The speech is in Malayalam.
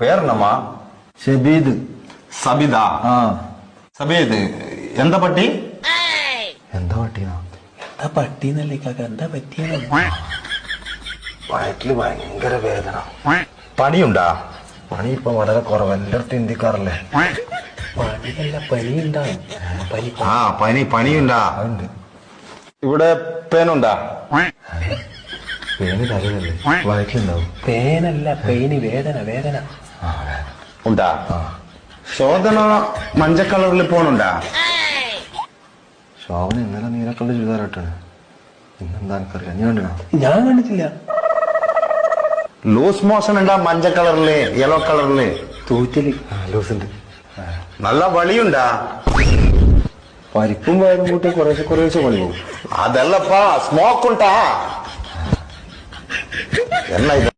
പേരെന്നമ്മാ? ഷബീദ്. സബിദാ? ആ. സബീദ് എന്താ പട്ടി? എന്താ പട്ടീനാ? എന്താ പട്ടീന്നല്ലേ കാക്ക, എന്താ പറ്റിയ? വയറ്റില് ഭയങ്കര വേദന. പണിയുണ്ടാ? പണി ഇപ്പൊ വളരെ കുറവ്, എല്ലായിടത്തും ഇന്ത്യക്കാറല്ലേ. പണിയല്ല, പനി ഉണ്ടാവും. പനി ആ പണിയുണ്ടാ? അതുണ്ട്. ഇവിടെ പേനുണ്ടാ? പേന് തലയല്ലേ, വയറ്റിലുണ്ടാവും. പേനല്ല, പെയിന്, വേദന വേദന. ഉണ്ടാ? ശോധന മഞ്ഞ കളറിൽ പോണുണ്ടാ? ശോഭന ഇന്നലെ നീലക്കള്ള ചുരിദാറായിട്ടാണ്. ഇന്നെന്താ എനിക്കറിയാം, നീ കണ്ടിനാ? ഞാൻ കണ്ടിട്ടില്ല. ലൂസ് മോഷൻ ഉണ്ടാ? മഞ്ഞ കളറില്, യെല്ലോ കളറില് തൂറ്റല്. ലൂസുണ്ട്. നല്ല വളിയുണ്ടാ? പരിപ്പും വയറും കൂട്ടി കുറേശ്ശെ കുറേശ്ശെ പണി പോകും. അതല്ലപ്പാ, സ്മോക്ക് ഉണ്ടാ? എന്നാ ഇത്?